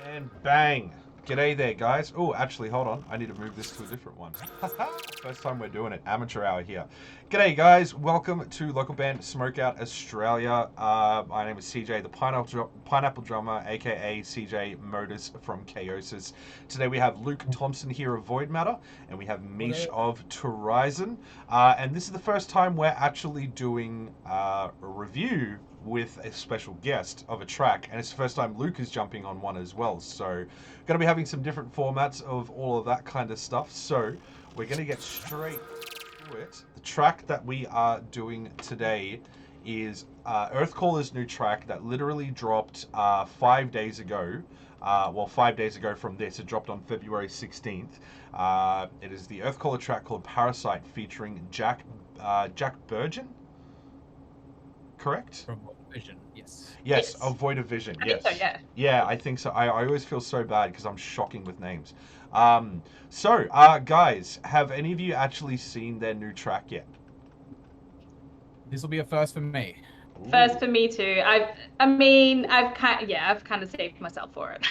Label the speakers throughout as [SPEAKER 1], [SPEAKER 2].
[SPEAKER 1] And bang. G'day there, guys. Oh, actually, hold on. I need to move this to a different one. First time we're doing it. Amateur hour here. G'day, guys. Welcome to local band Smokeout Australia. My name is CJ, the Pineapple Drummer, aka CJ Modus from Chaosis. Today we have Luke Thompson here of Void Matter, and we have Mish of Torizon. And this is the first time we're actually doing a review with a special guest of a track, and it's the first time Luke is jumping on one as well, so going to be having some different formats of all of that kind of stuff. So we're going to get straight to it. The track that we are doing today is Earthcaller's new track that literally dropped 5 days ago. Well, 5 days ago from this. It dropped on February 16th. It is the Earthcaller track called Parasite, featuring Jack Bergin. Correct?
[SPEAKER 2] From Vision, yes.
[SPEAKER 1] Yes, of Void of Vision, yes.
[SPEAKER 3] I think so, yeah.
[SPEAKER 1] Yeah, I think so. I always feel so bad because I'm shocking with names. Guys, have any of you actually seen their new track yet?
[SPEAKER 2] This will be a first for me.
[SPEAKER 1] Ooh.
[SPEAKER 3] First for me too. I've kind of saved myself for it.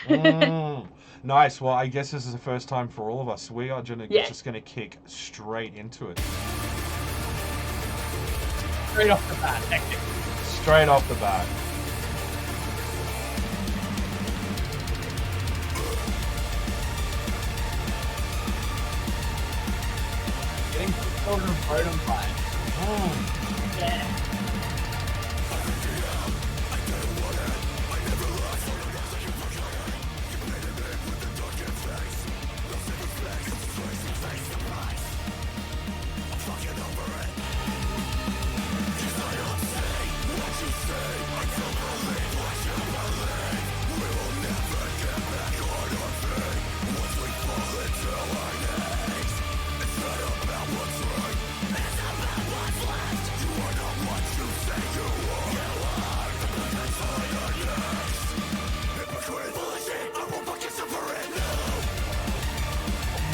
[SPEAKER 1] Nice. Well, I guess this is the first time for all of us. We are just gonna kick straight into it.
[SPEAKER 2] Straight off the bat, hectic.
[SPEAKER 1] Straight off the bat.
[SPEAKER 2] Getting children photo fine.
[SPEAKER 3] Yeah.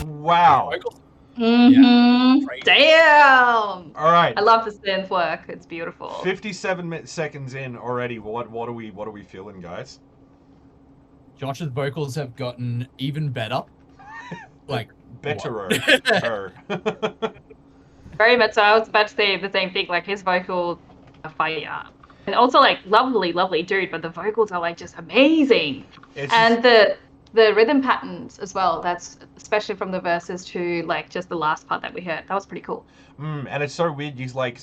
[SPEAKER 1] Wow.
[SPEAKER 3] Mm-hmm.
[SPEAKER 2] Yeah.
[SPEAKER 3] Damn.
[SPEAKER 1] All right.
[SPEAKER 3] I love the synth work. It's beautiful.
[SPEAKER 1] 57 seconds in already. What are we feeling, guys?
[SPEAKER 2] Josh's vocals have gotten even better. Like
[SPEAKER 1] Betterer.
[SPEAKER 3] Very much so. I was about to say the same thing. Like his vocals are fire, and also like lovely dude. But the vocals are like just amazing, the rhythm patterns as well. That's especially from the verses to like just the last part that we heard. That was pretty cool.
[SPEAKER 1] And it's so weird. He's like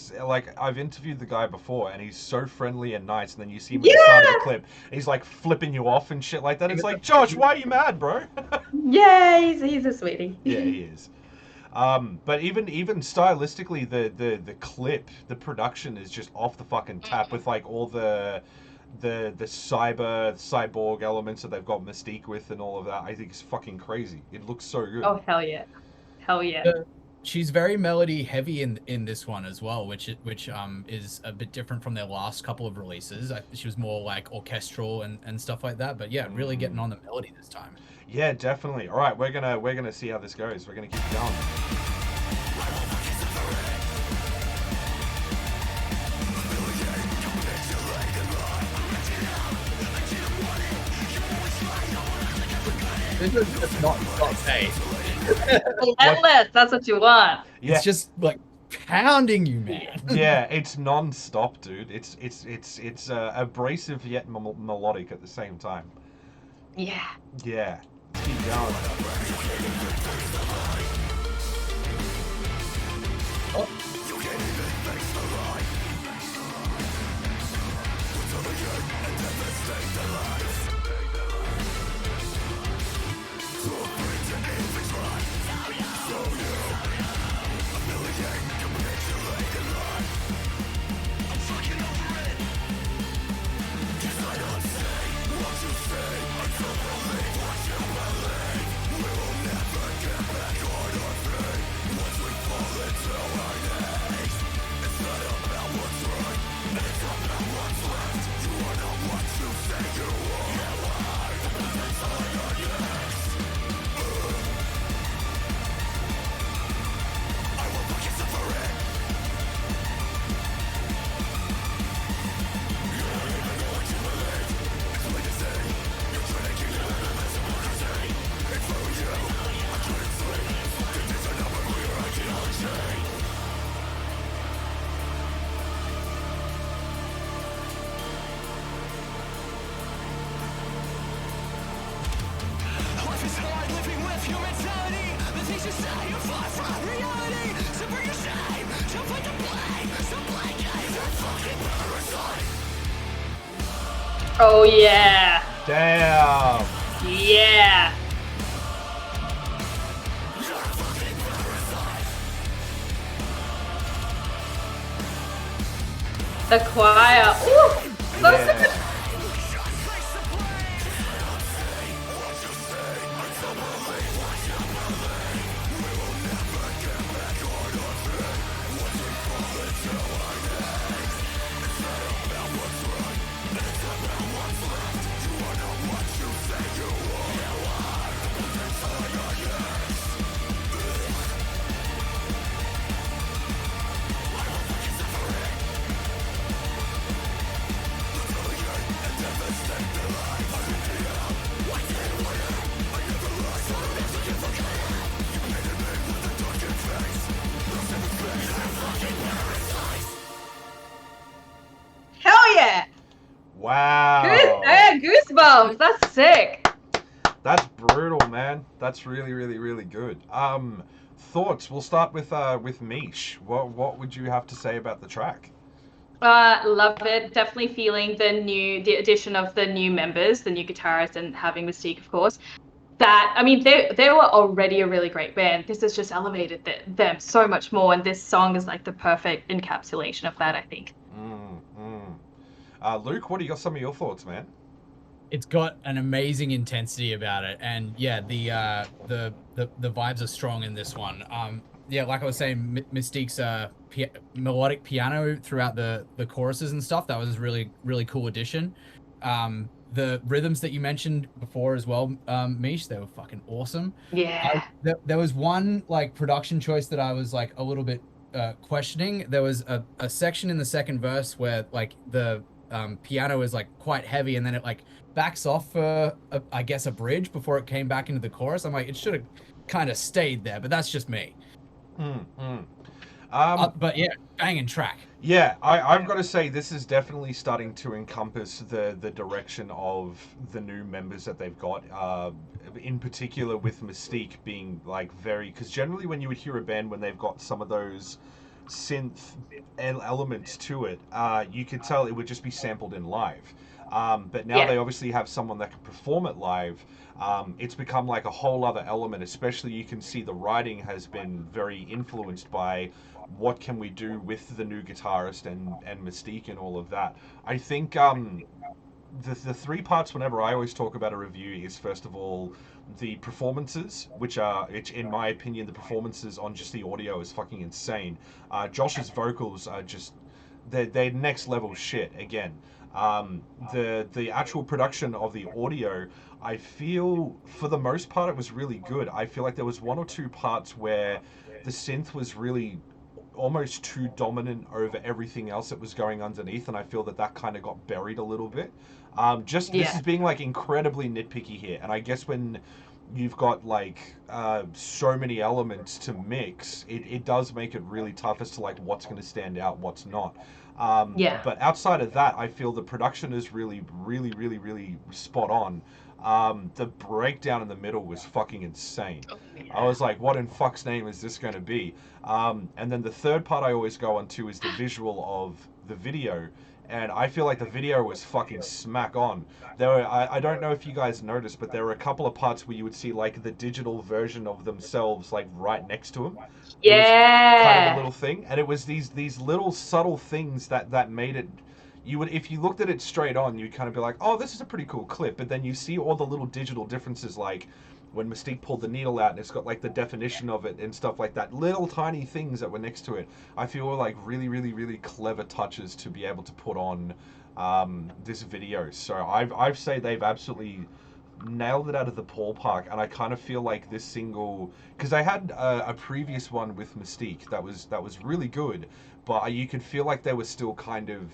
[SPEAKER 1] I've interviewed the guy before, and he's so friendly and nice. And then you see him at the start of the clip, and he's like flipping you off and shit like that. It's like, Josh, why are you mad, bro?
[SPEAKER 3] Yeah, he's a sweetie.
[SPEAKER 1] Yeah, he is. But even stylistically, the clip, the production is just off the fucking tap with like all the cyborg elements that they've got Mystique with and all of that. I think it's fucking crazy. It looks so good.
[SPEAKER 3] Oh hell yeah.
[SPEAKER 2] She's very melody heavy in this one as well, which is a bit different from their last couple of releases. She was more like orchestral and stuff like that. But yeah, really getting on the melody this time.
[SPEAKER 1] Yeah, definitely. All right, we're gonna see how this goes. We're gonna keep going.
[SPEAKER 2] This is just not okay.
[SPEAKER 3] Relentless. That's what you want.
[SPEAKER 1] Yeah.
[SPEAKER 2] It's just like pounding you, man.
[SPEAKER 1] Yeah, it's non-stop, dude. It's abrasive yet melodic at the same time.
[SPEAKER 3] Yeah.
[SPEAKER 1] Yeah. Keep going.
[SPEAKER 2] Oh.
[SPEAKER 3] Oh yeah.
[SPEAKER 1] Damn.
[SPEAKER 3] Yeah. The choir. Ooh, those are the... Hell yeah!
[SPEAKER 1] Wow.
[SPEAKER 3] Goosebumps. That's sick.
[SPEAKER 1] That's brutal, man. That's really, really, really good. Thoughts? We'll start with Mish. What would you have to say about the track?
[SPEAKER 3] Love it. Definitely feeling the addition of the new members, the new guitarist, and having Mystique, of course. That, I mean, they were already a really great band. This has just elevated them so much more, and this song is like the perfect encapsulation of that, I think.
[SPEAKER 1] Luke, what do you got? Some of your thoughts, man?
[SPEAKER 2] It's got an amazing intensity about it, and yeah, the vibes are strong in this one. Yeah, like I was saying, Mystique's melodic piano throughout the choruses and stuff, that was really cool addition. The rhythms that you mentioned before as well, Mish, they were fucking awesome.
[SPEAKER 3] Yeah.
[SPEAKER 2] There was one like production choice that I was like a little bit questioning. There was a section in the second verse where like the piano is like quite heavy, and then it like backs off for I guess a bridge before it came back into the chorus. I'm like, it should have kind of stayed there, but that's just me. But yeah, banging track.
[SPEAKER 1] Yeah, I've got to say this is definitely starting to encompass the direction of the new members that they've got. In particular with Mystique being like very, because generally when you would hear a band when they've got some of those synth elements to it, you could tell it would just be sampled in live. But now they obviously have someone that can perform it live. It's become like a whole other element, especially you can see the writing has been very influenced by what can we do with the new guitarist and Mystique and all of that. I think the three parts whenever I always talk about a review is first of all the performances, which in my opinion the performances on just the audio is fucking insane. Josh's vocals are just they're next level shit again. The actual production of the audio, I feel for the most part it was really good. I feel like there was one or two parts where the synth was really almost too dominant over everything else that was going underneath, and I feel that kind of got buried a little bit. This is being like incredibly nitpicky here, and I guess when you've got like so many elements to mix, it does make it really tough as to like what's going to stand out, what's not. But outside of that, I feel the production is really, really, really, really spot on. The breakdown in the middle was fucking insane.
[SPEAKER 3] Oh, yeah.
[SPEAKER 1] I was like, what in fuck's name is this going to be? And then the third part I always go on to is the visual of the video. And I feel like the video was fucking smack on. I don't know if you guys noticed, but there were a couple of parts where you would see like the digital version of themselves like right next to them.
[SPEAKER 3] Yeah.
[SPEAKER 1] It was kind of a little thing, and it was these little subtle things that made it. You would, if you looked at it straight on, you'd kind of be like, oh, this is a pretty cool clip. But then you see all the little digital differences, like when Mystique pulled the needle out and it's got like the definition of it and stuff like that. Little tiny things that were next to it, I feel were like really, really, really clever touches to be able to put on this video. So I've say they've absolutely nailed it out of the ballpark, and I kind of feel like this single, because I had a previous one with Mystique that was really good, but you could feel like they were still kind of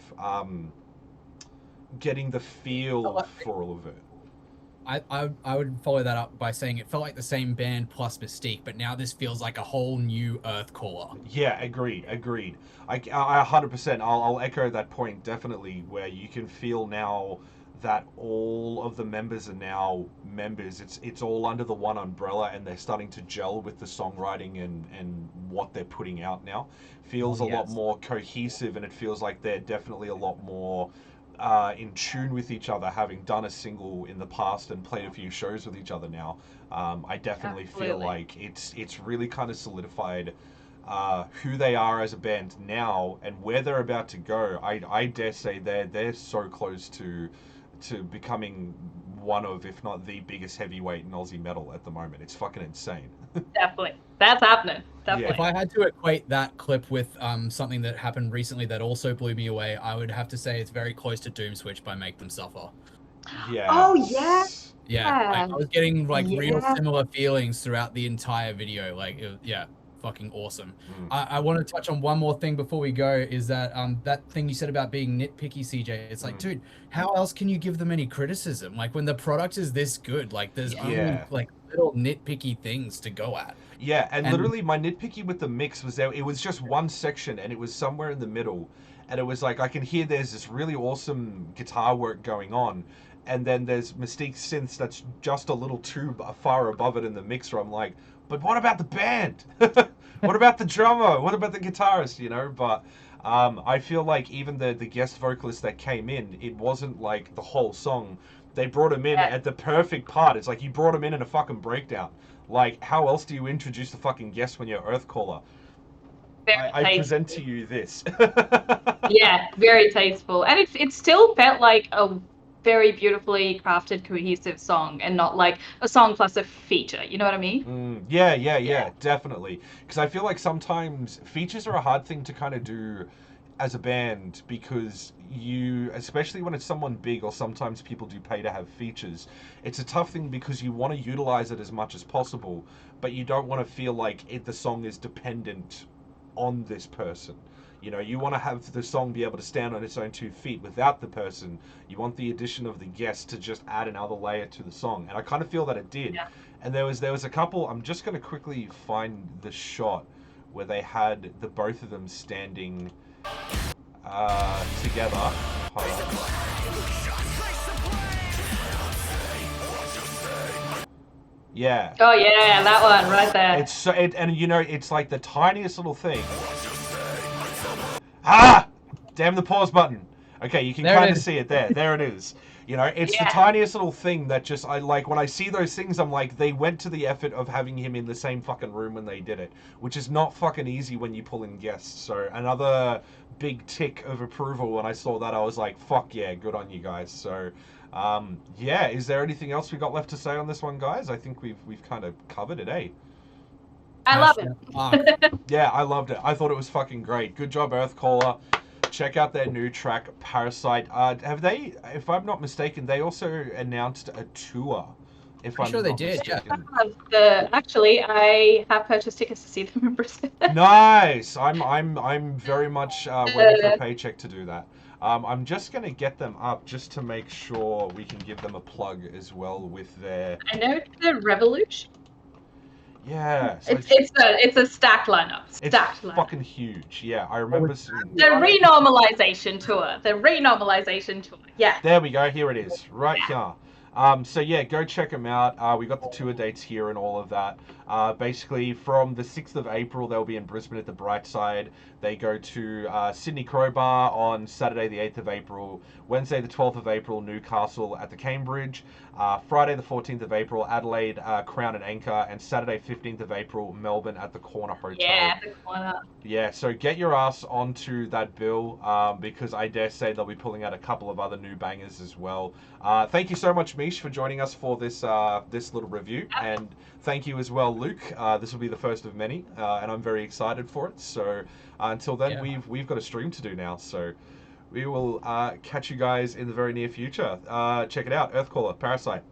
[SPEAKER 1] getting the feel for all of it.
[SPEAKER 2] I would follow that up by saying it felt like the same band plus Mystique, but now this feels like a whole new Earthcaller.
[SPEAKER 1] Yeah, agreed. I 100%. I'll echo that point definitely, where you can feel now that all of the members are now members. It's all under the one umbrella, and they're starting to gel with the songwriting and what they're putting out now. Feels a lot more cohesive, and it feels like they're definitely a lot more in tune with each other, having done a single in the past and played a few shows with each other now. I definitely feel like it's really kind of solidified who they are as a band now and where they're about to go. I dare say they're so close to becoming one of, if not the biggest heavyweight in Aussie metal at the moment. It's fucking insane.
[SPEAKER 3] Definitely. That's happening. Definitely.
[SPEAKER 2] If I had to equate that clip with something that happened recently that also blew me away, I would have to say it's very close to Doom Switch by Make Them Suffer.
[SPEAKER 1] Yeah.
[SPEAKER 3] Oh, yeah.
[SPEAKER 2] Yeah, I was getting like real similar feelings throughout the entire video. Like, fucking awesome. I want to touch on one more thing before we go. Is that that thing you said about being nitpicky, CJ? It's like, dude, how else can you give them any criticism? Like when the product is this good, like there's only like little nitpicky things to go at.
[SPEAKER 1] Yeah, and literally my nitpicky with the mix was that it was just one section and it was somewhere in the middle, and it was like I can hear there's this really awesome guitar work going on, and then there's Mystique synths that's just a little too far above it in the mix where I'm like, but what about the band? What about the drummer? What about the guitarist? You know, but I feel like even the guest vocalist that came in, it wasn't like the whole song. They brought him in at the perfect part. It's like you brought him in a fucking breakdown. Like, how else do you introduce the fucking guest when you're Earthcaller? I present to you this.
[SPEAKER 3] Yeah, very tasteful. And it still felt like a very beautifully crafted, cohesive song and not like a song plus a feature. You know what I mean?
[SPEAKER 1] Yeah, definitely. Because I feel like sometimes features are a hard thing to kind of do as a band because you, especially when it's someone big or sometimes people do pay to have features, it's a tough thing because you want to utilize it as much as possible, but you don't want to feel like the song is dependent on this person. You know, you want to have the song be able to stand on its own 2 feet without the person. You want the addition of the guest to just add another layer to the song. And I kind of feel that it did. Yeah. And there was a couple, I'm just going to quickly find the shot where they had the both of them standing together. Hold on. Yeah.
[SPEAKER 3] Oh yeah, that one right there.
[SPEAKER 1] It's so, and you know, it's like the tiniest little thing. Ah! Damn the pause button. Okay, you can kind of see it there. There it is. You know, it's the tiniest little thing that just, I like, when I see those things, I'm like, they went to the effort of having him in the same fucking room when they did it, which is not fucking easy when you pull in guests. So another big tick of approval when I saw that. I was like, fuck yeah, good on you guys. So, yeah, is there anything else we got left to say on this one, guys? I think we've kind of covered it, eh?
[SPEAKER 3] I love it.
[SPEAKER 1] Yeah, I loved it. I thought it was fucking great. Good job, Earthcaller. Check out their new track, Parasite. Have they, if I'm not mistaken, they also announced a tour?
[SPEAKER 2] If I'm sure they did,
[SPEAKER 1] mistaken.
[SPEAKER 3] Yeah. Actually, I have purchased tickets to see them in Brisbane.
[SPEAKER 1] Nice. I'm very much waiting for a paycheck to do that. I'm just gonna get them up just to make sure we can give them a plug as well with their.
[SPEAKER 3] I know the Revolution.
[SPEAKER 1] Yeah,
[SPEAKER 3] so it's a stacked lineup.
[SPEAKER 1] It's fucking huge. Yeah, I remember seeing
[SPEAKER 3] the renormalization tour. The renormalization tour. Yeah.
[SPEAKER 1] There we go. Here it is, right here. So yeah, go check them out. We got the tour dates here and all of that. Basically, from the 6th of April, they'll be in Brisbane at the Brightside. They go to Sydney Crowbar on Saturday the 8th of April. Wednesday the 12th of April, Newcastle at the Cambridge. Friday the 14th of April, Adelaide, Crown and Anchor. And Saturday 15th of April, Melbourne at the Corner Hotel.
[SPEAKER 3] Yeah, the Corner.
[SPEAKER 1] Yeah, so get your ass onto that bill because I dare say they'll be pulling out a couple of other new bangers as well. Thank you so much, Mish, for joining us for this this little review. And thank you as well, Luke. This will be the first of many, and I'm very excited for it. So until then, we've got a stream to do now. So we will catch you guys in the very near future. Check it out, Earthcaller, Parasite.